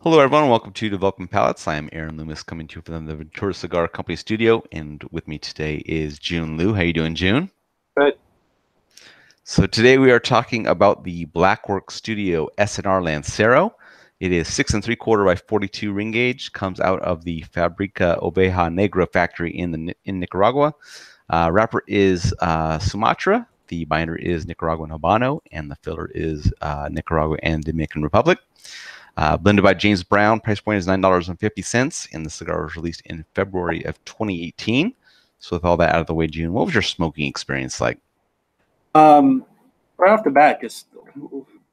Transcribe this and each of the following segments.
Hello, everyone. Welcome to Developing Palates. I am Aaron Loomis, coming to you from the Ventura Cigar Company studio, and with me today is Jiunn Liu. How you doing, Jiunn? But So today we are talking about the Blackwork Studio S&R Lancero. It is 6 3/4 by 42 ring gauge. Comes out of the Fabrica Oveja Negra factory in Nicaragua. Wrapper is Sumatra. The binder is Nicaraguan Habano, and the filler is Nicaragua and Dominican Republic. Blended by James Brown. Price point is $9.50, and the cigar was released in February of 2018. So with all that out of the way, June, what was your smoking experience like? um, right off the bat, just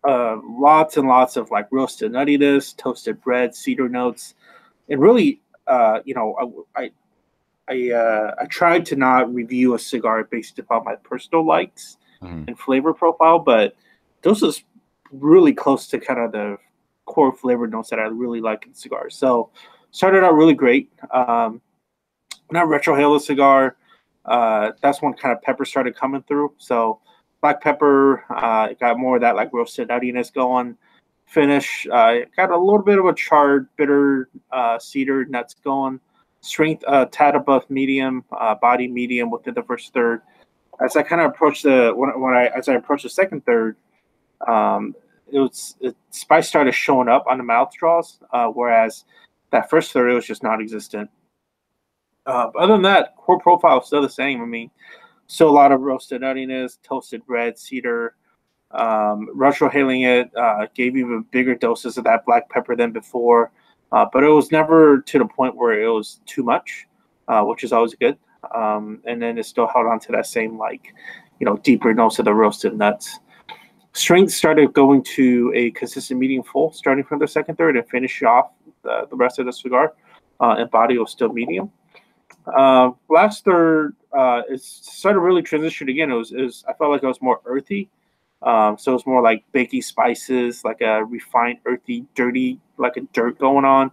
lots and lots of like roasted nuttiness, toasted bread, cedar notes, and really, I tried to not review a cigar based upon my personal likes Mhm. and flavor profile, but those is really close to kind of the core flavor notes that I really like in cigars. So started out really great. When I retrohale a cigar, that's when kind of pepper started coming through. So black pepper, got more of that like roasted nuttiness going. Finish, got a little bit of a charred, bitter cedar nuts going. Strength, tad above medium, body medium within the first third. As I kind of approached as I approached the second third, um, spice started showing up on the mouth draws, whereas that first third it was just non-existent. Other than that, core profile is still the same. I mean, still a lot of roasted nuttiness, toasted bread, cedar. Retrohaling it gave even bigger doses of that black pepper than before, but it was never to the point where it was too much, which is always good. And then it still held on to that same deeper notes of the roasted nuts. Strength started going to a consistent medium full, starting from the second third and finish off the rest of the cigar. And body was still medium. Last third, it started really transition again. It was I felt like it was more earthy. So it's more like baking spices, like a refined, earthy, dirty, like a dirt going on.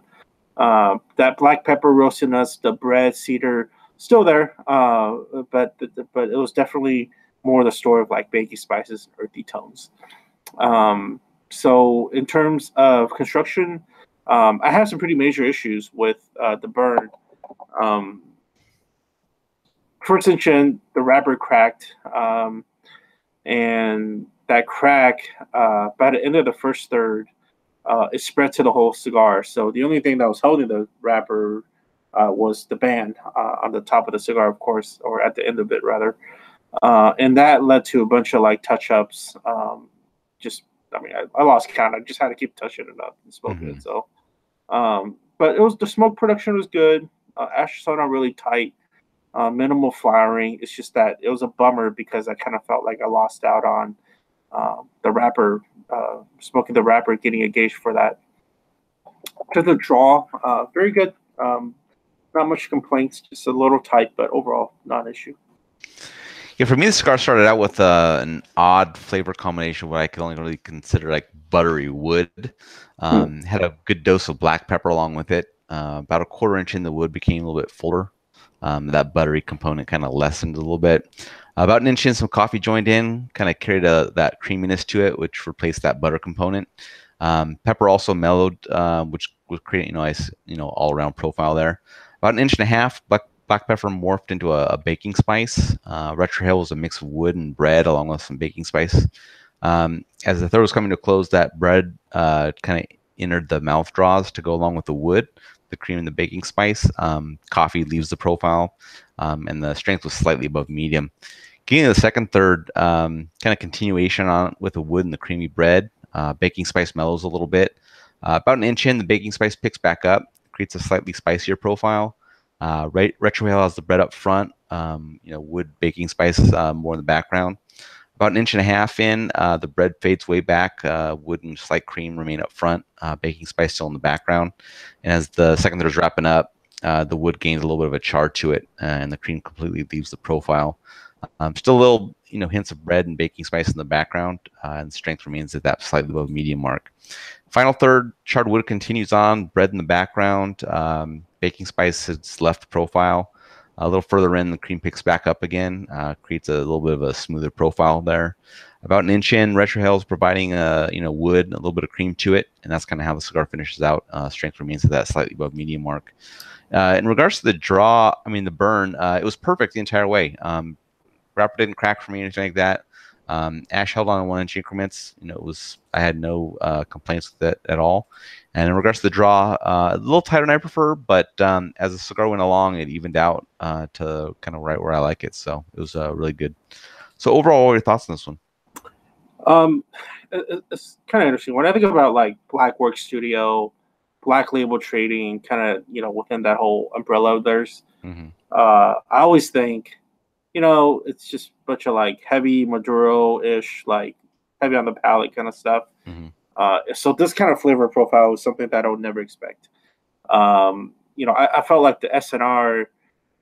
That black pepper roasted nuts, the bread, cedar, still there, but it was definitely more the story of like baking spices and earthy tones. So in terms of construction, I have some pretty major issues with the burn. Um, First inch the wrapper cracked, and that crack, by the end of the first third, it spread to the whole cigar. So the only thing that was holding the wrapper was the band on the top of the cigar, of course, or at the end of it, rather. And that led to a bunch of like touch ups. Just, I mean, I lost count. I just had to keep touching it up and smoking it. Mhm. So, but it was the smoke production was good. Ash saw not really tight, minimal flowering. It's just that it was a bummer because I kind of felt like I lost out on the wrapper, smoking the wrapper, getting a gauge for that. To the draw, very good. Not much complaints, just a little tight, but overall, not an issue. Yeah, for me, the cigar started out with an odd flavor combination, what I could only really consider like buttery wood. Hmm. Had a good dose of black pepper along with it. About a quarter inch in, the wood became a little bit fuller. That buttery component kind of lessened a little bit. About an inch in, some coffee joined in, kind of carried that creaminess to it, which replaced that butter component. Pepper also mellowed, which was creating nice, all around profile there. About an inch and a half, black pepper morphed into a baking spice. Retrohale was a mix of wood and bread along with some baking spice. As the third was coming to a close, that bread kind of entered the mouth draws to go along with the wood, the cream and the baking spice. Coffee leaves the profile, and the strength was slightly above medium. Getting to the second third, kind of continuation on with the wood and the creamy bread. Baking spice mellows a little bit. About an inch in, the baking spice picks back up, creates a slightly spicier profile. Retrohale has the bread up front, wood baking spices more in the background. About an inch and a half in, the bread fades way back. Wood and slight cream remain up front. Baking spice still in the background. And as the second third is wrapping up, the wood gains a little bit of a char to it, and the cream completely leaves the profile. Still a little, hints of bread and baking spice in the background, and strength remains at that slightly above medium mark. Final third, charred wood continues on, bread in the background, baking spice has left profile. A little further in, the cream picks back up again, creates a little bit of a smoother profile there. about an inch in. Retrohale is providing wood, a little bit of cream to it, and that's kind of how the cigar finishes out. Strength remains at that slightly above medium mark. In regards to the draw, the burn, it was perfect the entire way. Wrapper didn't crack for me or anything like that. Ash held on in 1 inch increments. I had no complaints with it at all. And in regards to the draw, a little tighter than I prefer, but as the cigar went along, it evened out to kind of right where I like it. So it was really good. So overall, what are your thoughts on this one? It's kind of interesting. When I think about like Black Work Studio, Black Label trading, kind of within that whole umbrella, there's I always think it's just a bunch of like heavy Maduro-ish, like heavy on the palate kind of stuff. So this kind of flavor profile is something that I would never expect. I felt like the S&R,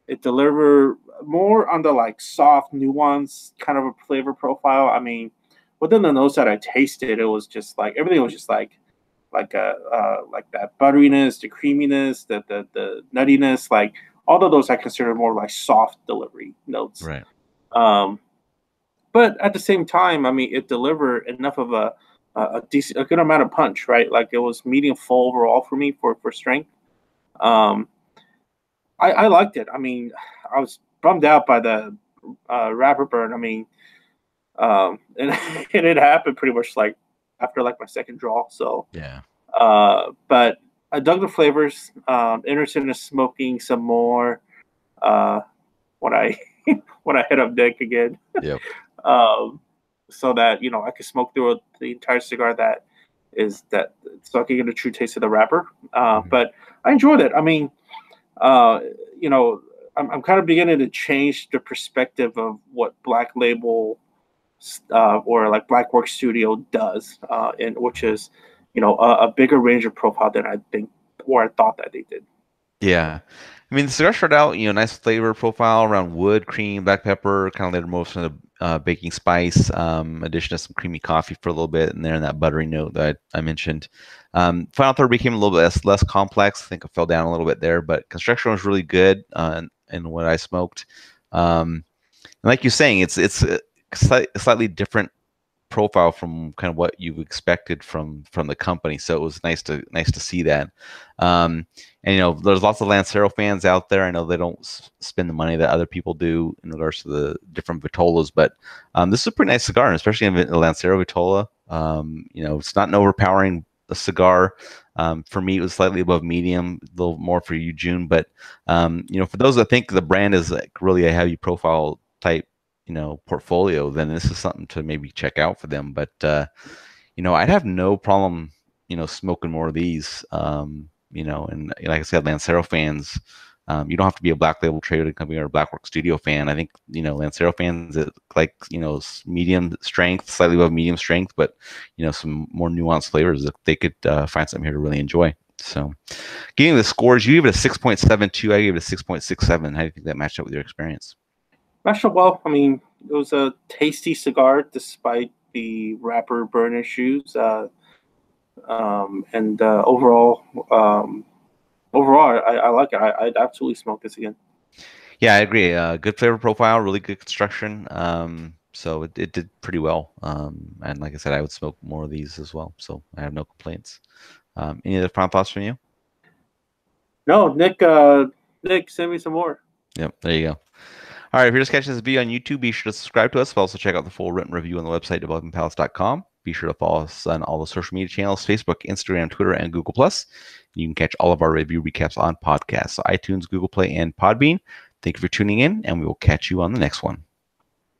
it delivered more on the like soft, nuanced kind of a flavor profile. Within the notes that I tasted, it was just like everything was just like that butteriness, the creaminess, the nuttiness, like all of those I consider more like soft delivery notes. Right. But at the same time, it delivered enough of a good amount of punch, right? Like it was medium full overall for me for strength. I liked it. I was bummed out by the wrapper burn. And it happened pretty much like after like my second draw. So yeah. But I dug the flavors. Interested in smoking some more when I when I hit up Nick again. Yep. So that I could smoke through the entire cigar so I could get a true taste of the wrapper. But I enjoyed it. I'm kind of beginning to change the perspective of what Black Label or like Black Work Studio does, which is a bigger range of profile than I think or I thought that they did. Yeah. The cigar started out, nice flavor profile around wood, cream, black pepper, kind of later most of the baking spice, addition of some creamy coffee for a little bit, and there in that buttery note that I mentioned. Final third became a little bit less complex. I think I fell down a little bit there, but construction was really good in what I smoked. And like you're saying, it's a slightly different profile from kind of what you expected from the company, so it was nice to see that. And there's lots of Lancero fans out there. I know they don't spend the money that other people do in regards to the different Vitolas, but this is a pretty nice cigar, and especially in the Lancero Vitola. It's not an overpowering cigar. For me, it was slightly above medium, a little more for you, Jiunn. But for those that think the brand is like really a heavy profile type portfolio, then this is something to maybe check out for them. But I'd have no problem smoking more of these. And like I said, Lancero fans, you don't have to be a Black Label trading company or a Black Work Studio fan. I think Lancero fans that like medium strength, slightly above medium strength, but some more nuanced flavors that they could find something here to really enjoy. So getting the scores, you gave it a 6.72, I gave it a 6.67. How do you think that matched up with your experience? Matched up well. It was a tasty cigar despite the wrapper burn issues. And overall, I like it. I'd absolutely smoke this again. Yeah, I agree. Good flavor profile, really good construction. So it did pretty well. And like I said, I would smoke more of these as well. So I have no complaints. Any other final thoughts from you? No, Nick, send me some more. Yep, there you go. All right, if you're just catching this video on YouTube, be sure to subscribe to us, but also check out the full written review on the website, developingpalates.com. Be sure to follow us on all the social media channels, Facebook, Instagram, Twitter, and Google+. You can catch all of our review recaps on podcasts, so iTunes, Google Play, and Podbean. Thank you for tuning in, and we will catch you on the next one.